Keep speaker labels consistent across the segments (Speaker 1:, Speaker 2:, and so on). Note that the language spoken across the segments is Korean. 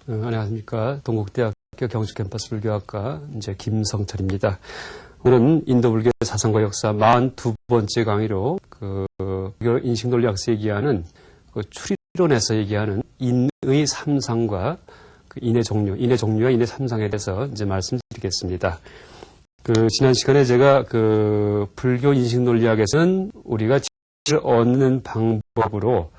Speaker 1: 안녕하십니까. 동국대학교 경주캠퍼스 불교학과 이제 김성철입니다. 오늘은 인도불교 사상과 역사 42번째 강의로 불교 인식논리학에서 얘기하는 추리론에서 얘기하는 인의 삼상과 인의 종류와 인의 삼상에 대해서 이제 말씀드리겠습니다. 지난 시간에 제가 불교 인식논리학에서는 우리가 지식을 얻는 방법으로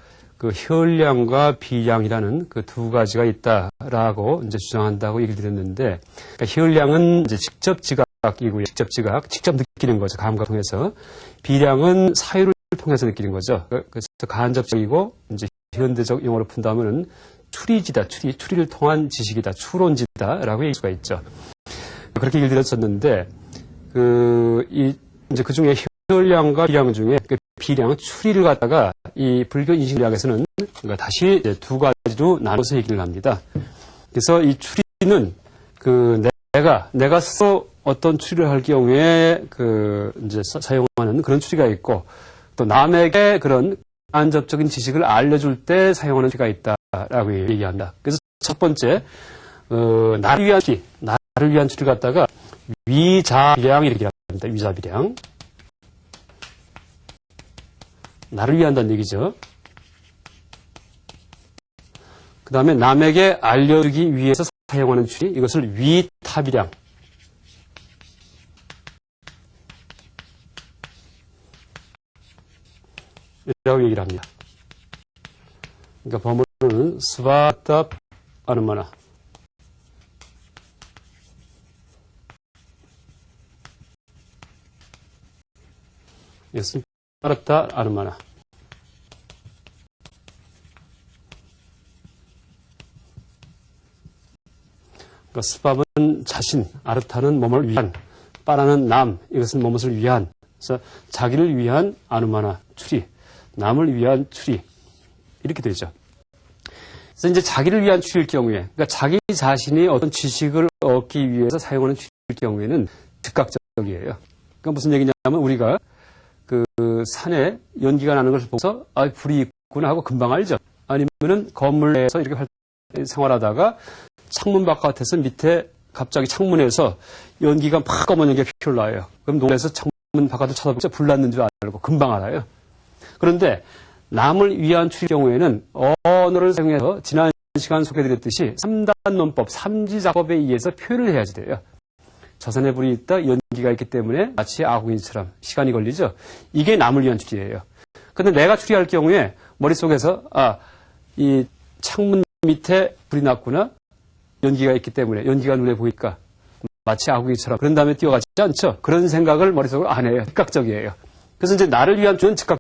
Speaker 1: 혈량과 비량이라는 두 가지가 있다라고 이제 주장한다고 얘기를 드렸는데, 그러니까 혈량은 이제 직접 지각이고요. 직접 느끼는 거죠. 감각을 통해서. 비량은 사유를 통해서 느끼는 거죠. 그래서 간접적이고, 이제 현대적 용어로 푼다면은 추리를 통한 지식이다, 추론지다라고 얘기할 수가 있죠. 그렇게 얘기를 드렸었는데, 이제 그 중에 혈량과 비량 중에 비량, 추리를 갖다가 이 불교 인식론리학에서는 다시 두 가지로 나눠서 얘기를 합니다. 그래서 이 추리는 내가 스스로 어떤 추리를 할 경우에 이제 사용하는 그런 추리가 있고, 또 남에게 그런 간접적인 지식을 알려줄 때 사용하는 추리가 있다라고 얘기한다. 그래서 첫 번째, 나를 위한 추리를 갖다가 위자비량 이렇게 합니다. 위자비량. 나를 위한다는 얘기죠. 그 다음에 남에게 알려주기 위해서 사용하는 추리, 이것을 위타비량. 이라고 얘기를 합니다. 그러니까 법문은 스바탑 아누마나. 이것은 알았다 아르마나. 그러니까 스밥은 자신, 아르타는 몸을 위한, 빠라는 남, 이것은 몸을 위한. 그래서 자기를 위한 아누마나 추리, 남을 위한 추리, 이렇게 되죠. 그래서 이제 자기를 위한 추리일 경우에, 그러니까 자기 자신이 어떤 지식을 얻기 위해서 사용하는 추리일 경우에는 즉각적이에요. 그러니까 무슨 얘기냐면 우리가 산에 연기가 나는 것을 보고서 불이 있구나 하고 금방 알죠. 아니면은 건물에서 이렇게 생활하다가 창문 바깥에서 밑에 갑자기 창문에서 연기가 막 검은 연기가 피어나요. 그럼 농에서 창문 바깥을 쳐다보자 불 났는 줄 알고 금방 알아요. 그런데 남을 위한 추리의 경우에는 언어를 사용해서 지난 시간 소개드렸듯이 3단 논법, 삼지작법에 의해서 표현을 해야지 돼요. 저 산에 불이 있다, 연기가 있기 때문에 마치 아궁이처럼 시간이 걸리죠. 이게 남을 위한 추리예요. 그런데 내가 추리할 경우에 머릿속에서 이 창문 밑에 불이 났구나, 연기가 있기 때문에 연기가 눈에 보일까, 마치 아궁이처럼 그런 다음에 뛰어가지 않죠. 그런 생각을 머릿속으로 안 해요. 즉각적이에요. 그래서 이제 나를 위한 추리는 즉각적,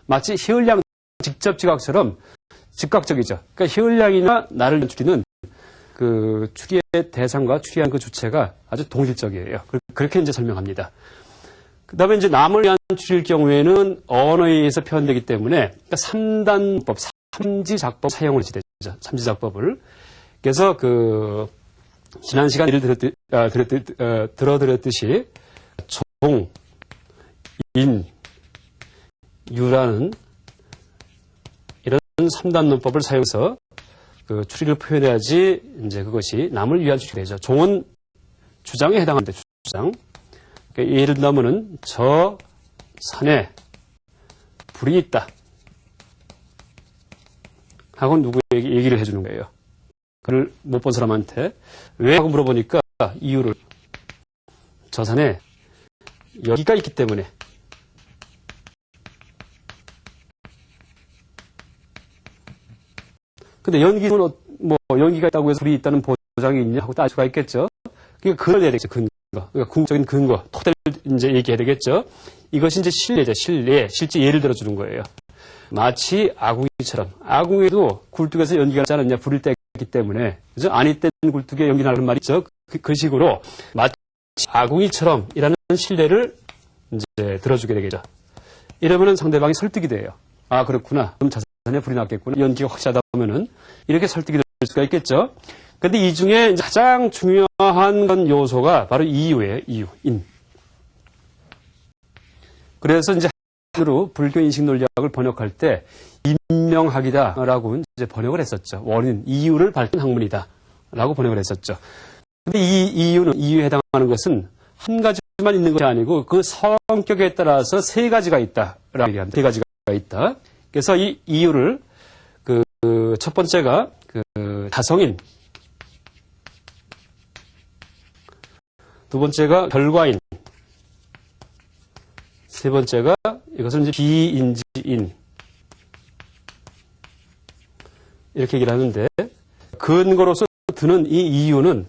Speaker 1: 마치 혈량 직접 지각처럼 즉각적이죠. 그러니까 혈량이나 나를 위한 추리는 추리의 대상과 추리한 주체가 아주 동질적이에요. 그렇게 이제 설명합니다. 그 다음에 이제 남을 위한 추리일 경우에는 언어에 의해서 표현되기 때문에, 그러니까 3단법, 삼지작법 사용을 하게 되죠. 삼지작법을. 그래서 지난 시간 들어드렸듯이 종, 인, 유라는 이런 3단 논법을 사용해서 추리를 표현해야지 이제 그것이 남을 위한 추리가 되죠. 종은 주장에 해당하는데, 주장. 그러니까 예를 들면은 저 산에 불이 있다 하고 누구에게 얘기를 해주는 거예요. 그를 못 본 사람한테 왜 하고 물어보니까 이유를, 저 산에 연기가 있기 때문에. 근데 연기는 연기가 있다고 해서 불이 있다는 보장이 있냐 하고 따질 수가 있겠죠. 그러니까 그걸 내야 되겠죠. 근거. 그러니까 궁극적인 근거, 토대를 이제 얘기해야 되겠죠. 이것이 이제 실례죠. 실제 예를 들어주는 거예요. 마치 아궁이처럼. 아궁이도 굴뚝에서 연기가 나지 않았냐, 불일 때기 때문에. 그죠? 아니 땐 굴뚝에 연기 나는 말이 있죠. 그 식으로 마치 아궁이처럼 이라는 실례를 이제 들어주게 되겠죠. 이러면은 상대방이 설득이 돼요. 그렇구나. 그럼 산에 불이 났겠구나. 연기가 확실하다 보면은 이렇게 설득이 될 수가 있겠죠. 그런데 이 중에 가장 중요한 요소가 바로 이유예요. 인. 그래서 이제 으로 불교 인식 논리학을 번역할 때 인명학이다라고 이제 번역을 했었죠. 원인, 이유를 밝힌 학문이다라고 번역을 했었죠. 근데 이 이유에 해당하는 것은 한 가지만 있는 것이 아니고 그 성격에 따라서 세 가지가 있다라고 얘기합니다. 세 가지가 있다. 그래서 이 이유를 첫 번째가 자성인, 두 번째가 결과인, 세 번째가 이것은 이제 비인지인 이렇게 얘기를 하는데 근거로서 드는 이 이유는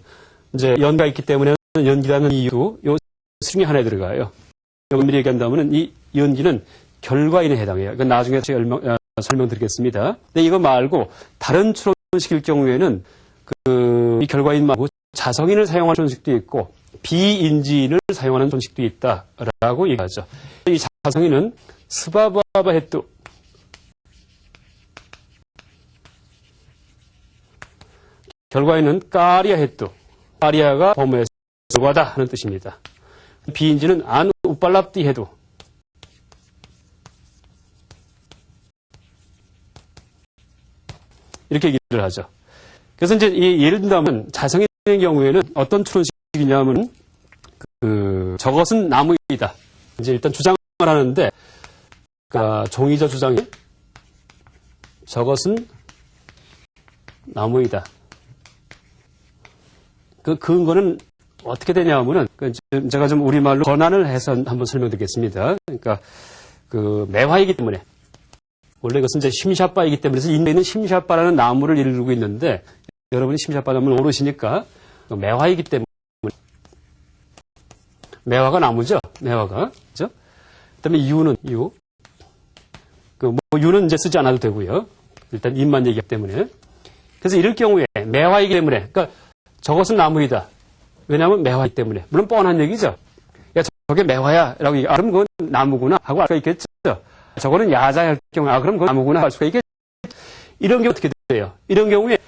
Speaker 1: 이제 연기가 있기 때문에 연기라는 이유도 요 중에 하나에 들어가요. 엄밀히 얘기한다면 이 연기는 결과인에 해당해요. 그러니까 나중에 제가 설명드리겠습니다. 근데 이거 말고 다른 추론식일 경우에는 이 결과인 말고 자성인을 사용하는 추론식도 있고 비인지인을 사용하는 추론식도 있다라고 얘기하죠. 이 자성인은 스바바바 헤뚜, 결과인은 까리아 헤뚜, 까리아가 범어에서 결과다 하는 뜻입니다. 비인지는 안 우빨랍디 헤두, 이렇게 얘기를 하죠. 그래서 이제 예를 든다면 자성인의 경우에는 어떤 추론식이냐면 저것은 나무이다. 이제 일단 주장을 하는데 종이죠 주장이 저것은 나무이다. 그 근거는 어떻게 되냐면은 제가 좀 우리말로 전환을 해서 한번 설명드리겠습니다. 그러니까 매화이기 때문에 원래 이것은 이제 심샤바이기 때문에 그래서 인도에 있는 심샤바라는 나무를 이루고 있는데 여러분이 심샤바 나무를 모르시니까 매화이기 때문에 매화가 나무죠. 매화가 그죠? 그다음에 유는 유. 유는 이제 쓰지 않아도 되고요. 일단 인만 얘기하기 때문에. 그래서 이럴 경우에 매화이기 때문에 그러니까 저것은 나무이다. 왜냐하면 매화이기 때문에. 물론 뻔한 얘기죠. 야, 저게 매화야라고 얘기. 그럼 그건 나무구나 하고 알 수가 있겠죠. 저거는 야자야 할 경우에 그럼 그건 나무구나 할 수가 있겠죠. 이런 경우 어떻게 돼요? 이런 경우에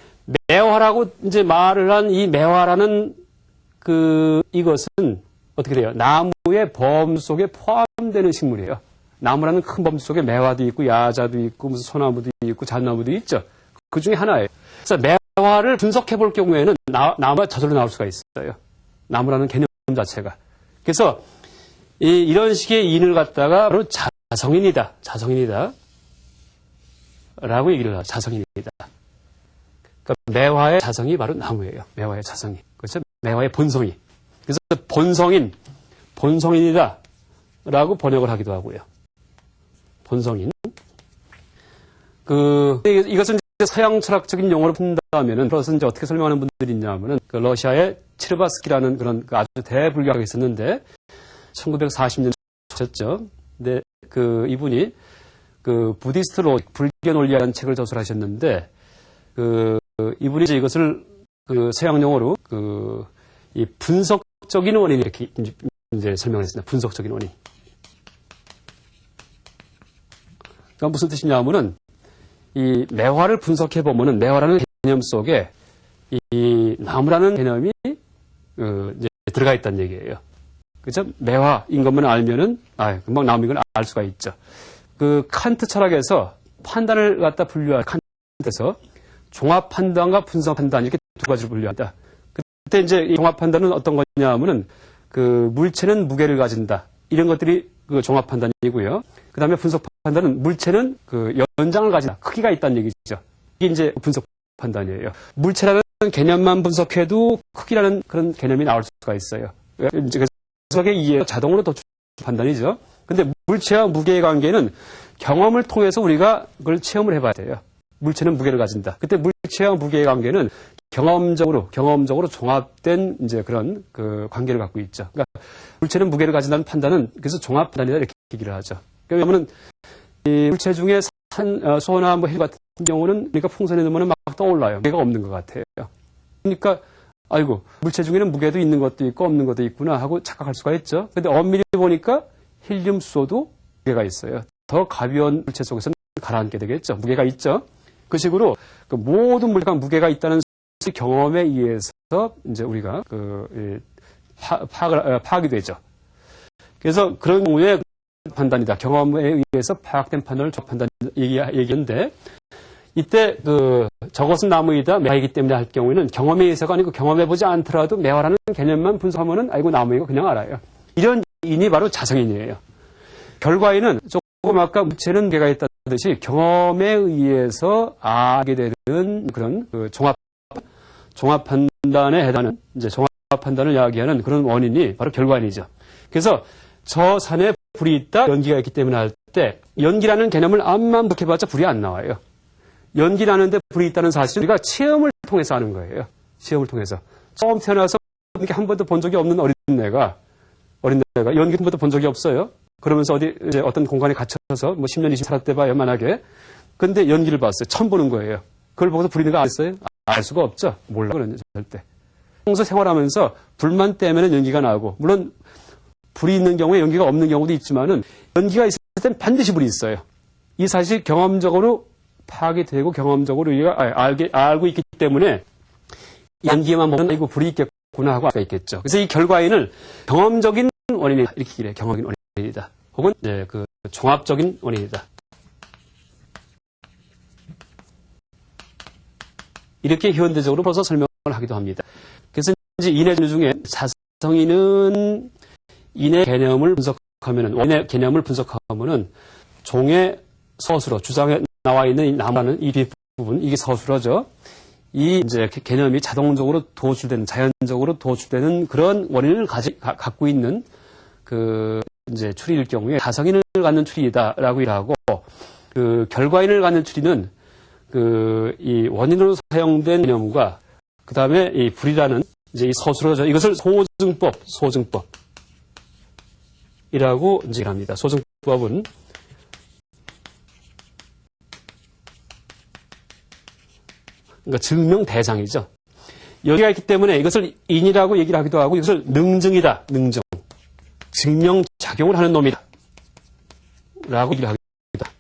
Speaker 1: 매화라고 이제 말을 한 이 매화라는 이것은 어떻게 돼요? 나무의 범 속에 포함되는 식물이에요. 나무라는 큰 범 속에 매화도 있고 야자도 있고 무슨 소나무도 있고 잣나무도 있죠. 그 중에 하나예요. 그래서 매화를 분석해 볼 경우에는 나무가 저절로 나올 수가 있어요. 나무라는 개념 자체가. 그래서 이런 식의 인을 갖다가 바로 자성인이다. 자성인이다. 라고 얘기를 하죠. 자성인이다. 그러니까 매화의 자성이 바로 나무예요. 매화의 자성이. 그렇죠? 매화의 본성이. 그래서 본성인이다. 라고 번역을 하기도 하고요. 본성인. 이것은 이제 서양 철학적인 용어로 푼다면은, 그래서 이제 어떻게 설명하는 분들이 있냐면은, 러시아의 치르바스키라는 그런 아주 대불교학이 있었는데, 1940년 쳤죠. 근데 이분이 부디스트 로직, 불교 논리라는 책을 저술하셨는데, 이분이 이제 이것을 서양 용어로 이 분석적인 원인 이렇게 이제 설명을 했습니다. 분석적인 원인. 그러니까 무슨 뜻이냐면은 이 매화를 분석해 보면은 매화라는 개념 속에 이 나무라는 개념이 이제 들어가 있다는 얘기예요. 그죠? 매화인 것만 알면은 금방 나무인 걸 알 수가 있죠. 칸트 철학에서 판단을 갖다 분류할 칸트에서 종합 판단과 분석 판단 이렇게 두 가지로 분류한다. 그때 이제 이 종합 판단은 어떤 거냐면은 물체는 무게를 가진다. 이런 것들이 종합 판단이고요. 그다음에 분석 판단은 물체는 연장을 가진다. 크기가 있다는 얘기죠. 이게 이제 분석 판단이에요. 물체라는 개념만 분석해도 크기라는 그런 개념이 나올 수가 있어요. 이제 분석의 이해 자동으로 더 판단이죠. 근데 물체와 무게의 관계는 경험을 통해서 우리가 그걸 체험을 해봐야 돼요. 물체는 무게를 가진다. 그때 물체와 무게의 관계는 경험적으로 종합된 이제 그런 관계를 갖고 있죠. 그러니까 물체는 무게를 가진다는 판단은 그래서 종합 판단이다 이렇게 얘기를 하죠. 왜냐하면 이 물체 중에 소나 헬 같은 경우는 그러니까 풍선에 넣으면 막 떠올라요. 무게가 없는 것 같아요. 그러니까 아이고 물체 중에는 무게도 있는 것도 있고 없는 것도 있구나 하고 착각할 수가 있죠. 근데 엄밀히 보니까 헬륨 수소도 무게가 있어요. 더 가벼운 물체 속에서는 가라앉게 되겠죠. 무게가 있죠. 그 식으로 모든 물체가 무게가 있다는 경험에 의해서 이제 우리가 파악이 되죠. 그래서 그런 경우에 판단이다. 경험에 의해서 파악된 판단을 판단 얘기했는데 이때 저것은 나무이다, 매화이기 때문에 할 경우에는 경험에 의해서가 아니고 경험해보지 않더라도 매화라는 개념만 분석하면은 아이고 나무이고 그냥 알아요. 이런 인이 바로 자성인이에요. 결과에는 조금 아까 무체는 개가 있다듯이 경험에 의해서 알게 되는 그런 종합 판단에 해당하는 이제 종합 판단을 이야기하는 그런 원인이 바로 결과인이죠. 그래서 저 산에 불이 있다, 연기가 있기 때문에 할 때 연기라는 개념을 암만 분석해봤자 불이 안 나와요. 연기라는데 불이 있다는 사실은 우리가 체험을 통해서 하는 거예요. 체험을 통해서. 처음 태어나서 이렇게 한 번도 본 적이 없는 어린애가 연기 한 번도 본 적이 없어요. 그러면서 이제 어떤 공간에 갇혀서 뭐 10년, 20년 살았대 봐요, 만약에. 근데 연기를 봤어요. 처음 보는 거예요. 그걸 보고서 불이 있는 거 알았어요? 알 수가 없죠. 몰라, 그러는 절대. 평소 생활하면서 불만 때문에 연기가 나고, 물론 불이 있는 경우에 연기가 없는 경우도 있지만은 연기가 있을 땐 반드시 불이 있어요. 이 사실이 경험적으로 파악이 되고 경험적으로 우리가 알고 있기 때문에 연기만 보면 이거 불이 있겠구나 하고 알 수가 있겠죠. 그래서 이 결과인을 경험적인 원인이다. 이렇게 얘기해요. 경험적인 원인이다. 혹은 종합적인 원인이다. 이렇게 현대적으로 벌써 설명을 하기도 합니다. 그래서 이제 인의 중에 자성인은 인의 개념을 분석하면은 종의 서술어, 주장에 나와 있는 이 나무라는 이 뒷부분, 이게 서술어죠. 이 이제 개념이 자동적으로 자연적으로 도출되는 그런 원인을 갖고 있는 이제 추리일 경우에 자성인을 갖는 추리이다라고 하고, 결과인을 갖는 추리는 이 원인으로 사용된 개념과 그 다음에 이 불이라는 이제 이 서술어죠. 이것을 소증법이라고 이제 합니다. 소증법은 그러니까 증명 대상이죠. 여기가 있기 때문에 이것을 인이라고 얘기를 하기도 하고 이것을 능증이다. 능증. 증명 작용을 하는 놈이다. 라고 얘기를 하기도 합니다.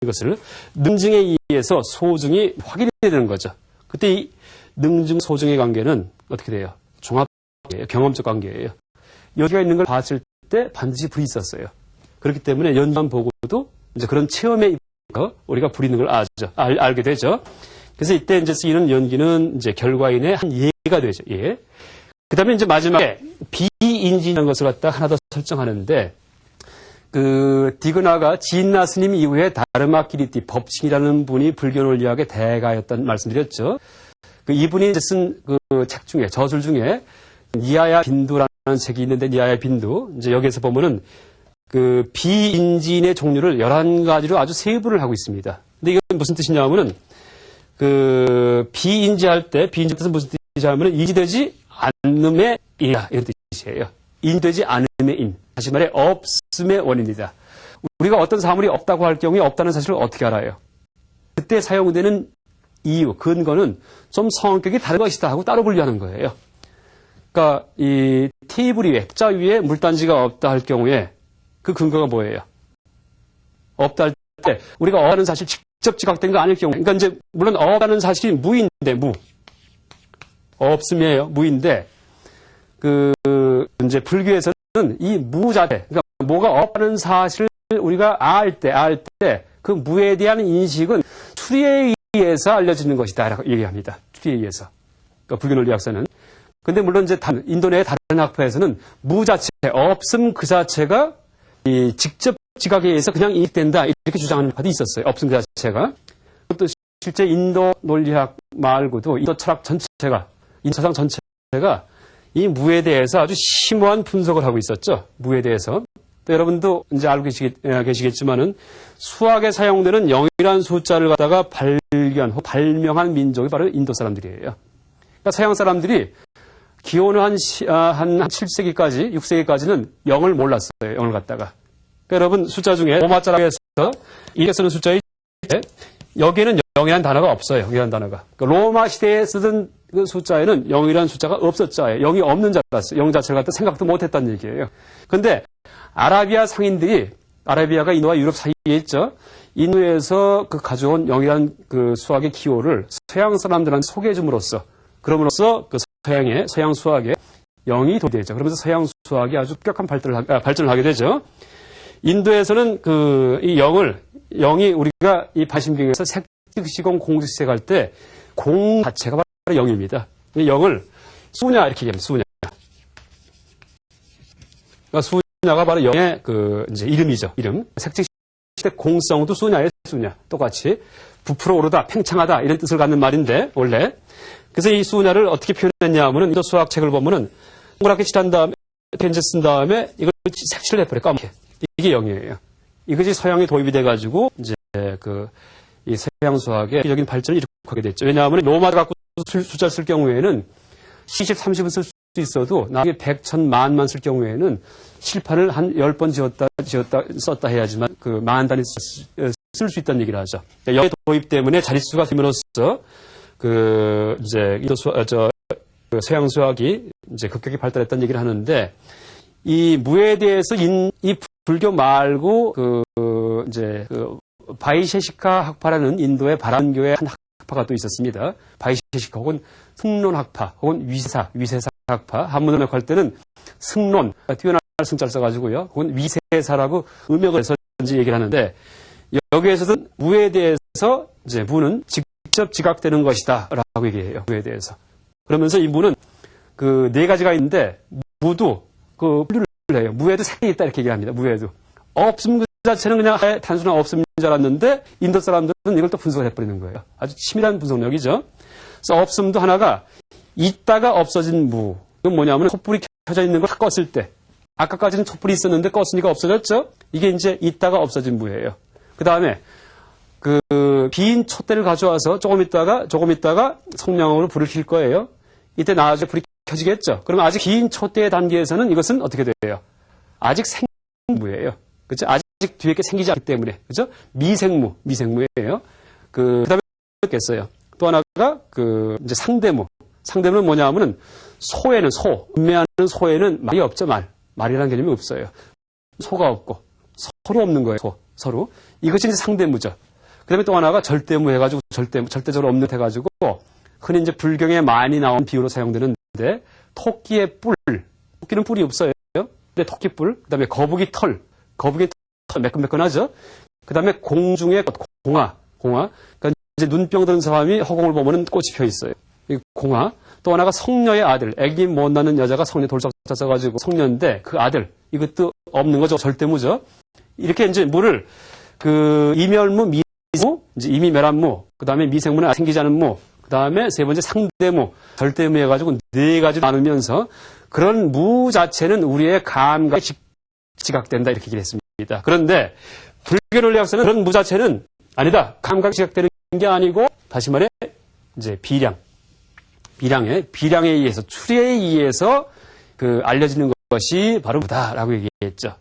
Speaker 1: 이것을 능증에 의해서 소증이 확인이 되는 거죠. 그때 이 능증 소증의 관계는 어떻게 돼요? 종합이에요. 경험적 관계예요. 여기가 있는 걸 봤을 때 반드시 불이 있었어요. 그렇기 때문에 연기만 보고도 이제 그런 체험에 우리가 불이 있는 걸 알게 되죠. 그래서 이때 이제 쓰이는 연기는 이제 결과인의 한 예가 되죠. 예. 그 다음에 이제 마지막에 비인지라는 것을 갖다 하나 더 설정하는데, 디그나가 지인나 스님 이후에 다르마키리티 법칭이라는 분이 불교 논리학의 대가였다는 말씀드렸죠. 이분이 이제 쓴 책 중에, 저술 중에 니아야 빈두라는 책이 있는데, 니아야 빈두. 이제 여기에서 보면은 비인지인의 종류를 11가지로 아주 세분을 하고 있습니다. 근데 이건 무슨 뜻이냐면은, 비인지할 때, 비인지 뜻은 무슨 뜻이냐면은, 인지되지 않음의 인이다. 이런 뜻이에요. 인되지 않음의 인. 다시 말해, 없음의 원인이다. 우리가 어떤 사물이 없다고 할 경우에 없다는 사실을 어떻게 알아요? 그때 사용되는 이유, 근거는 좀 성격이 다른 것이다 하고 따로 분류하는 거예요. 그러니까, 이 테이블 위에, 자 위에 물단지가 없다 할 경우에 그 근거가 뭐예요? 없다 할 때, 우리가 없다는 사실 직접 지각된 거 아닐 경우에, 그러니까 이제, 물론 없다는 사실이 무인데, 없음이에요. 무인데, 이제 불교에서는 이 무 자체, 그러니까 뭐가 없다는 사실을 우리가 알 때, 그 무에 대한 인식은 추리에 의해서 알려지는 것이다. 라고 얘기합니다. 추리에 의해서. 그러니까 불교 논리학서는. 근데 물론 이제 인도 내 다른 학파에서는 무 자체, 없음 그 자체가 이 직접 지각에 의해서 그냥 인식된다. 이렇게 주장하는 학파도 있었어요. 없음 그 자체가. 또 실제 인도 논리학 말고도 인도 철학 전체가, 인도 사상 전체가 이 무에 대해서 아주 심오한 분석을 하고 있었죠. 무에 대해서. 또 여러분도 이제 알고 계시겠지만은 수학에 사용되는 0이라는 숫자를 갖다가 발명한 민족이 바로 인도 사람들이에요. 그러니까 서양 사람들이 기원후 한 7세기까지, 6세기까지는 0을 몰랐어요. 0을 갖다가. 그러니까 여러분 숫자 중에 로마자라고 해서 이게 쓰는 숫자에 여기에는 0이라는 단어가 없어요. 0이라는 단어가. 그러니까 로마 시대에 쓰던 그 숫자에는 0이라는 숫자가 없었죠. 0이 없는 줄 알았어요. 0 자체를 갖다 생각도 못했다는 얘기예요. 그런데 아라비아 상인들이, 아라비아가 인도와 유럽 사이에 있죠. 인도에서 가져온 0이라는 수학의 기호를 서양 사람들한테 소개해 줌으로써, 그럼으로써 서양 수학에 영이 도입이 되죠. 그러면서 서양 수학이 아주 급격한 발전을 하게 되죠. 인도에서는 이 영이 우리가 이 반심경에서 색즉시공 공식색 할 때 공 자체가 바로 영입니다. 영을 수냐 이렇게 얘기합니다. 수냐. 그러니까 수냐가 바로 영의 이제 이름이죠. 이름. 색즉시대 공성도 수냐의 수냐. 똑같이 부풀어 오르다, 팽창하다 이런 뜻을 갖는 말인데 원래. 그래서 이 수냐를 어떻게 표현했냐 하면은 인도 수학책을 보면은 동그랗게 칠한 다음에 펜지 쓴 다음에 이걸 색칠을 해버려 까맣게. 이게 영이에요. 이것이 서양에 도입이 돼가지고 이제 이 서양 수학의 기적인 발전을 이룩하게 됐죠. 왜냐하면 로마를 갖고 숫자를 쓸 경우에는 20, 30은 쓸 수 있어도 나중에 100, 1000, 만만 쓸 경우에는 칠판을 한 10번 썼다 해야지만 만 단위 쓸 수 있다는 얘기를 하죠. 영의 도입 때문에 자릿수가 됨으로써 이제 서양 수학이 이제 급격히 발달했다는 얘기를 하는데 이 무에 대해서 이 불교 말고 바이셰시카 학파라는 인도의 바람교의 한 학파가 또 있었습니다. 바이셰시카 혹은 승론 학파 혹은 위세사 학파 한문으로 할 때는 승론 뛰어난 승자를 써가지고요. 혹은 위세사라고 음역을 해서 얘기를 하는데 여기에서는 무에 대해서 이제 무는 직접 지각되는 것이다라고 얘기해요. 무에 대해서. 그러면서 이 무는 네 가지가 있는데 무도 분류를 해요. 무에도 색이 있다 이렇게 얘기합니다. 무에도 없음 그 자체는 그냥 단순한 없음인 줄 알았는데 인도 사람들은 이걸 또 분석을 해버리는 거예요. 아주 치밀한 분석력이죠. 그래서 없음도 하나가 있다가 없어진 무. 이건 뭐냐면 촛불이 켜져 있는 걸 다 껐을 때 아까까지는 촛불이 있었는데 껐으니까 없어졌죠. 이게 이제 있다가 없어진 무예요. 그 다음에 빈 촛대를 가져와서 조금 있다가 성냥으로 불을 킬 거예요. 이때 나중에 불이 켜지겠죠. 그러면 아직 긴 촛대의 단계에서는 이것은 어떻게 돼요? 아직 생무예요. 그렇죠? 아직 뒤에 게 생기지 않기 때문에. 그렇죠? 미생무예요. 그다음에 겠어요. 또 하나가 이제 상대무. 상대무는 뭐냐 하면은 음매하는 소에는 말이 없죠, 말이라는 개념이 없어요. 소가 없고 서로 없는 거예요. 서로. 이것이 이제 상대무죠. 그다음에 또 하나가 절대무 해가지고 절대적으로 없는 해가지고 흔히 이제 불경에 많이 나온 비유로 사용되는데 토끼의 뿔. 토끼는 뿔이 없어요. 근데 토끼뿔. 그다음에 거북이 털 매끈매끈하죠. 그다음에 공중의 공화. 그러니까 이제 눈병 든 사람이 허공을 보면은 꽃이 펴 있어요. 이 공화. 또 하나가 성녀의 아들. 애기 못 낳는 여자가 성녀 돌석자 써가지고 성녀인데 그 아들. 이것도 없는 거죠. 절대무죠. 이렇게 이제 무를 이멸무, 미생무, 이제 이미 멸한 무, 그 다음에 미생무는 생기지 않은 무, 그 다음에 세 번째 상대무, 절대무 해가지고 네 가지로 나누면서 그런 무 자체는 우리의 감각에 지각된다 이렇게 얘기를 했습니다. 그런데 불교 논리학에서는 그런 무 자체는 아니다. 감각에 지각되는 게 아니고 다시 말해 이제 비량에 의해서 추리에 의해서 알려지는 것이 바로 무다라고 얘기했죠.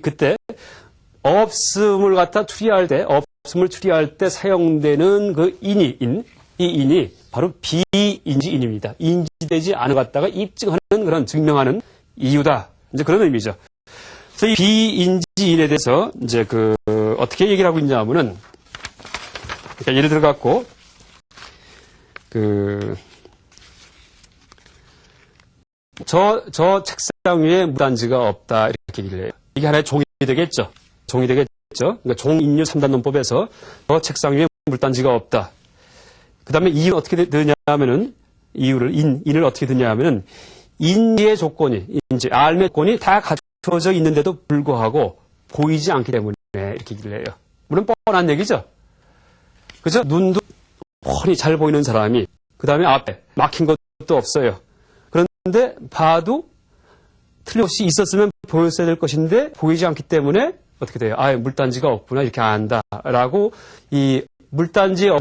Speaker 1: 그때 없음을 갖다 없음을 추리할 때 사용되는 이 인이 바로 비인지인입니다. 인지되지 않은 것 갖다가 입증하는 그런 증명하는 이유다. 이제 그런 의미죠. 그래서 이 비인지인에 대해서 이제 어떻게 얘기를 하고 있냐 하면은 그러니까 예를 들어 갖고 저 책상 위에 무단지가 없다 이렇게 얘기를 해요. 이게 하나의 종이 되겠죠. 그러니까 종인류 3단 논법에서 저 책상 위에 물단지가 없다. 그 다음에 이유는 어떻게 되냐 하면은 인을 어떻게 되냐 하면은 인지의 조건이 알의 조건이 다 갖춰져 있는데도 불구하고 보이지 않기 때문에 이렇게 얘기를 해요. 물론 뻔한 얘기죠. 그죠? 눈도 뻔히 잘 보이는 사람이 그 다음에 앞에 막힌 것도 없어요. 그런데 봐도 틀림없이 있었으면 보였어야 될 것인데 보이지 않기 때문에 어떻게 돼요? 물단지가 없구나 이렇게 안다라고 이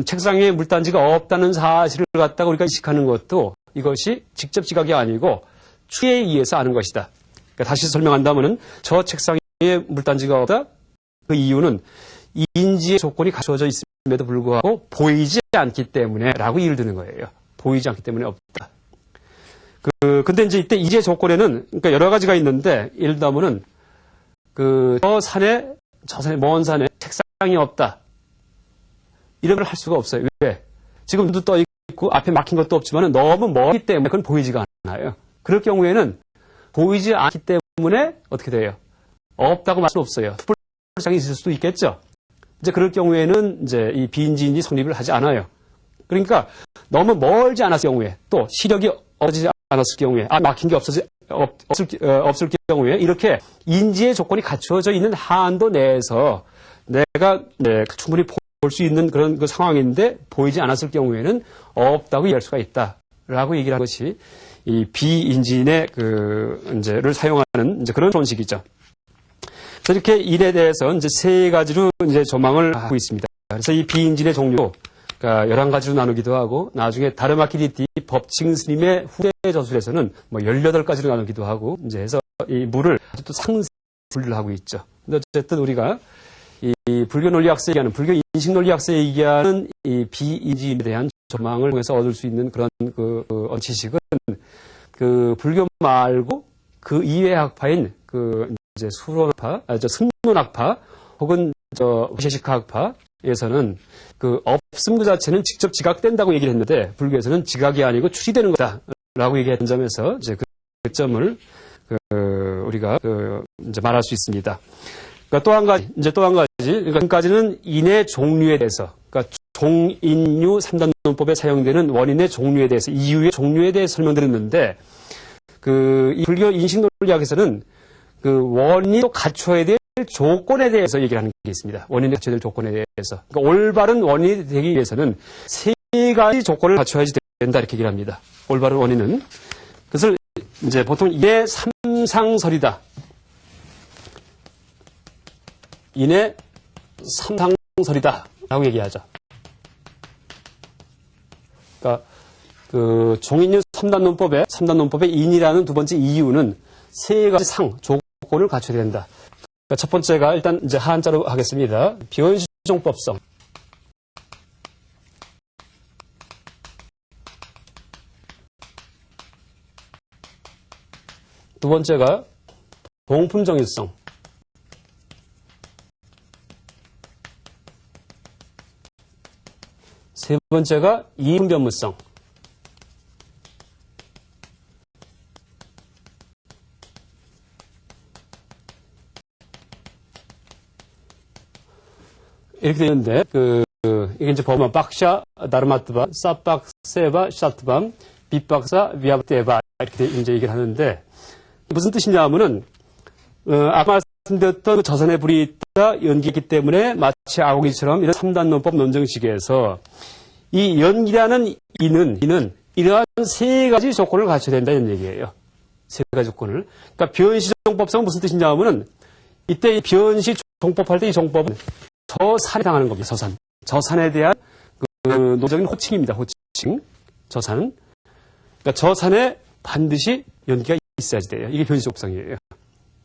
Speaker 1: 책상 위에 물단지가 없다는 사실을 갖다가 우리가 인식하는 것도 이것이 직접 지각이 아니고 추리에 의해서 아는 것이다. 그러니까 다시 설명한다면은 저 책상 위에 물단지가 없다. 그 이유는 인지의 조건이 갖춰져 있음에도 불구하고 보이지 않기 때문에라고 이유를 드는 거예요. 보이지 않기 때문에 없다. 근데 이제 이때 이제 조건에는 그러니까 여러 가지가 있는데 예를 들면은 저 산에 먼 산에 책상이 없다. 이런 걸 할 수가 없어요. 왜? 지금 눈도 떠 있고 앞에 막힌 것도 없지만은 너무 멀기 때문에 그건 보이지가 않아요. 그럴 경우에는 보이지 않기 때문에 어떻게 돼요? 없다고 말 수는 없어요. 특별장이 있을 수도 있겠죠. 이제 그럴 경우에는 이제 이 비인지인지 성립을 하지 않아요. 그러니까 너무 멀지 않았을 경우에 또 시력이 없어지지 않았을 경우에 막힌 게 없을 경우에 이렇게 인지의 조건이 갖추어져 있는 한도 내에서 내가 충분히 볼 수 있는 그런 그 상황인데 보이지 않았을 경우에는 없다고 이해할 수가 있다라고 얘기를 한 것이 이 비인지인의 이제를 사용하는 이제 그런 원칙이죠. 그래서 이렇게 일에 대해서 이제 세 가지로 이제 조망을 하고 있습니다. 그래서 이 비인지인의 종류, 그러니까 11가지로 나누기도 하고, 나중에 다르마키리티 법칭 스님의 후대 저술에서는 뭐 18가지로 나누기도 하고, 이제 해서 이 물을 아주 또 상세히 분류를 하고 있죠. 근데 어쨌든 우리가 이 불교 논리학서 얘기하는, 불교 인식 논리학서 얘기하는 이 비인지인에 대한 조망을 통해서 얻을 수 있는 그런 지식은 불교 말고 그 이외 학파인 이제 수론학파, 승론학파 혹은 의식학파에서는 없음 그 자체는 직접 지각된다고 얘기를 했는데 불교에서는 지각이 아니고 추리되는 거다라고 얘기했던 점에서 이제 그 점을 우리가 이제 말할 수 있습니다. 그러니까 또 한 가지, 그러니까 지금까지는 인의 종류에 대해서, 그러니까 종인류 3단 논법에 사용되는 원인의 종류에 대해서, 이유의 종류에 대해서 설명드렸는데, 이 불교 인식 논리학에서는 원인이 또 갖춰야 될 조건에 대해서 얘기를 하는 게 있습니다. 원인이 갖춰야 될 조건에 대해서. 그러니까 올바른 원인이 되기 위해서는 세 가지 조건을 갖춰야지 된다, 이렇게 얘기를 합니다. 올바른 원인은. 그것을 이제 보통 인의 삼상설이다. 인의 삼상설이다. 라고 얘기하죠. 그러니까, 종인류 3단 논법의 인이라는 두 번째 이유는 세 가지 조건을 갖춰야 된다. 그러니까 첫 번째가 일단 이제 한자로 하겠습니다. 변시종법성. 두 번째가 동품정일성. 세 번째가 이분변무성. 이렇게 되는데, 이게 이제 보면, 박샤, 다르마트바, 싸박, 세바, 샤트밤, 빗박사, 위압테바, 이렇게 이제 얘기를 하는데, 무슨 뜻이냐 하면은, 아까 말씀드렸던 저산에 불이 있다, 연기이기 때문에 마치 아공이처럼 이런 3단 논법 논정식에서 이 연기라는 인은 이러한 세 가지 조건을 갖춰야 된다, 이런 얘기예요. 세 가지 조건을. 그러니까 변시종법성은 무슨 뜻이냐 하면은, 이때 이 변시종법할 때 이 종법은 저산에 당하는 겁니다. 저산에 대한 논적인 호칭입니다. 호칭. 저산. 그러니까 저산에 반드시 연기가 있어야지 돼요. 이게 변시종법성이에요.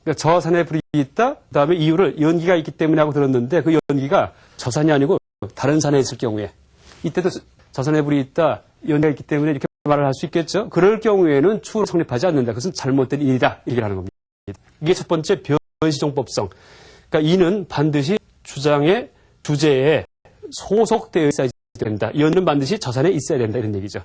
Speaker 1: 그러니까 저산에 불이 있다. 그다음에 이유를 연기가 있기 때문에 하고 들었는데 그 연기가 저산이 아니고 다른 산에 있을 경우에 이때도 저산에 불이 있다. 연기가 있기 때문에 이렇게 말을 할 수 있겠죠. 그럴 경우에는 추후로 성립하지 않는다. 그것은 잘못된 일이다. 이렇게 하는 겁니다. 이게 첫 번째 변시종법성. 그러니까 이는 반드시 주장의 주제에 소속되어 있어야 된다. 연은 반드시 저산에 있어야 된다. 이런 얘기죠.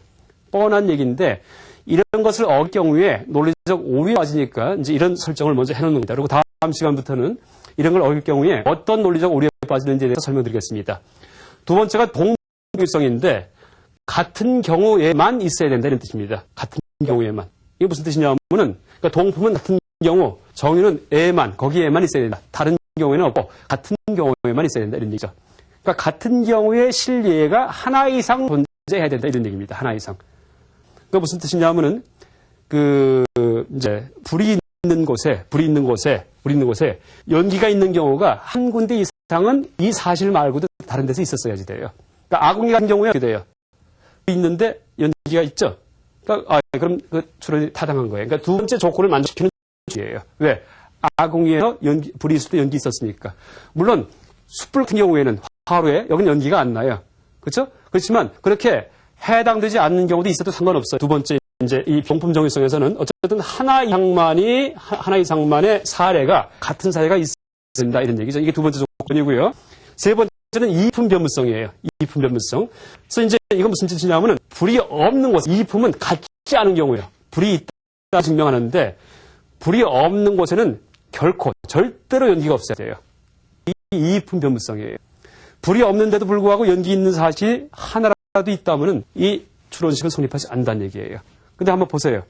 Speaker 1: 뻔한 얘기인데 이런 것을 얻을 경우에 논리적 오류가 빠지니까 이제 이런 설정을 먼저 해놓는 겁니다. 그리고 다음 시간부터는 이런 걸 얻을 경우에 어떤 논리적 오류가 빠지는지에 대해서 설명드리겠습니다. 두 번째가 동일성인데 같은 경우에만 있어야 된다. 이런 뜻입니다. 같은 경우에만. 이게 무슨 뜻이냐 하면은 그러니까 동품은 같은 경우, 정유는 거기에만 있어야 된다. 다른 경우에는 없고 같은 경우에만 있어야 된다. 이런 얘기죠. 그러니까 같은 경우에 실예가 하나 이상 존재해야 된다. 이런 얘기입니다. 하나 이상. 그러니까 무슨 뜻이냐 하면은 이제 불이 있는 곳에 연기가 있는 경우가 한 군데 이상은 이 사실 말고도 다른 데서 있었어야지 돼요. 그러니까 아궁이 같은 경우에 어떻게 돼요? 불이 있는데 연기가 있죠. 그러니까 그럼 추론이 타당한 거예요. 그러니까 두 번째 조건을 만족시키는 주의예요. 왜? 아궁이에서 불이 있을 때 연기 있었으니까. 물론 숯불 같은 경우에는 화로에 여기는 연기가 안 나요. 그렇죠? 그렇지만 그렇게 해당되지 않는 경우도 있어도 상관없어요. 두 번째 이제 이 병품정일성에서는 어쨌든 하나 이상만의 사례가 같은 사례가 있어야 된다 이런 얘기죠. 이게 두 번째 조건이고요. 세 번째는 이품변무성이에요. 이품변무성. 그래서 이제 이건 무슨 뜻이냐면은 불이 없는 곳, 이품은 같지 않은 경우예요. 불이 있다 증명하는데 불이 없는 곳에는 결코 절대로 연기가 없어야 돼요. 이 이입분 변무성이에요. 불이 없는데도 불구하고 연기 있는 사실이 하나라도 있다면 이 추론식은 성립하지 않는다는 얘기예요. 근데 한번 보세요.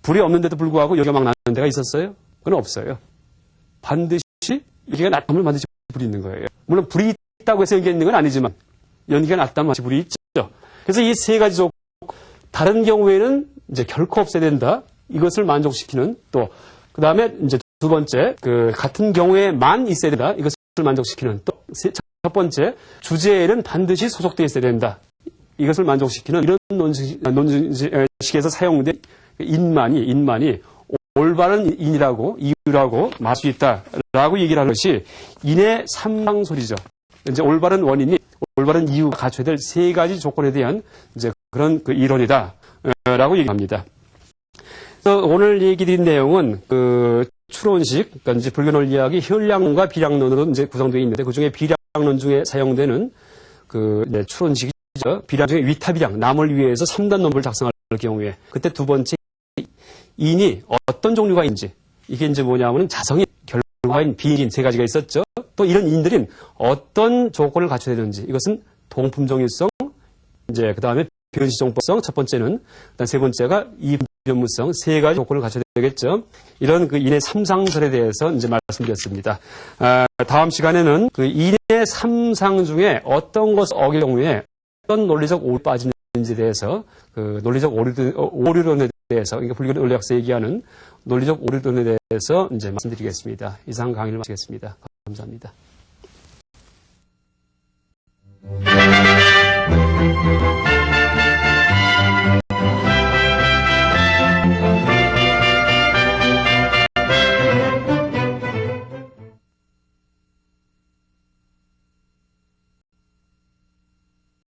Speaker 1: 불이 없는데도 불구하고 연기가 막 나는 데가 있었어요? 그건 없어요. 반드시 연기가 났다면 반드시 불이 있는 거예요. 물론 불이 있다고 해서 연기가 있는 건 아니지만 연기가 났다면 반드시 불이 있죠. 그래서 이 세 가지 조건, 다른 경우에는 이제 결코 없어야 된다. 이것을 만족시키는 또, 그 다음에 이제 두 번째, 같은 경우에만 있어야 된다. 이것을 만족시키는 또, 첫 번째, 주제에는 반드시 소속되어 있어야 된다. 이것을 만족시키는 이런 논식에서 사용된 인만이 올바른 인이라고, 이유라고 말 수 있다라고 얘기를 하는 것이 인의 삼상소리죠. 이제 올바른 원인이, 올바른 이유가 갖춰야 될 세 가지 조건에 대한 이제 그런 이론이다라고 얘기합니다. 그래서 오늘 얘기 드린 내용은 추론식, 그러니까 이제 불교 논리학이 현량론과 비량론으로 이제 구성되어 있는데 그 중에 비량론 중에 사용되는 추론식이죠. 비량 중에 위타비량, 남을 위해서 3단 논법을 작성할 경우에 그때 두 번째 인이 어떤 종류가 있는지 이게 이제 뭐냐면은 자성인, 결과인, 비인 세 가지가 있었죠. 또 이런 인들은 어떤 조건을 갖춰야 되는지 이것은 동품정일성, 이제 그 다음에 변시정법성 첫 번째는, 그다음 세 번째가 이변무성 세 가지 조건을 갖춰야 되겠죠. 이런 인의 삼상설에 대해서 이제 말씀드렸습니다. 다음 시간에는 인의 삼상 중에 어떤 것을 어길 경우에 어떤 논리적 오류 빠지는지에 대해서 논리적 오류론에 대해서 그러니까 불교 논리학에서 얘기하는 논리적 오류론에 대해서 이제 말씀드리겠습니다. 이상 강의를 마치겠습니다. 감사합니다.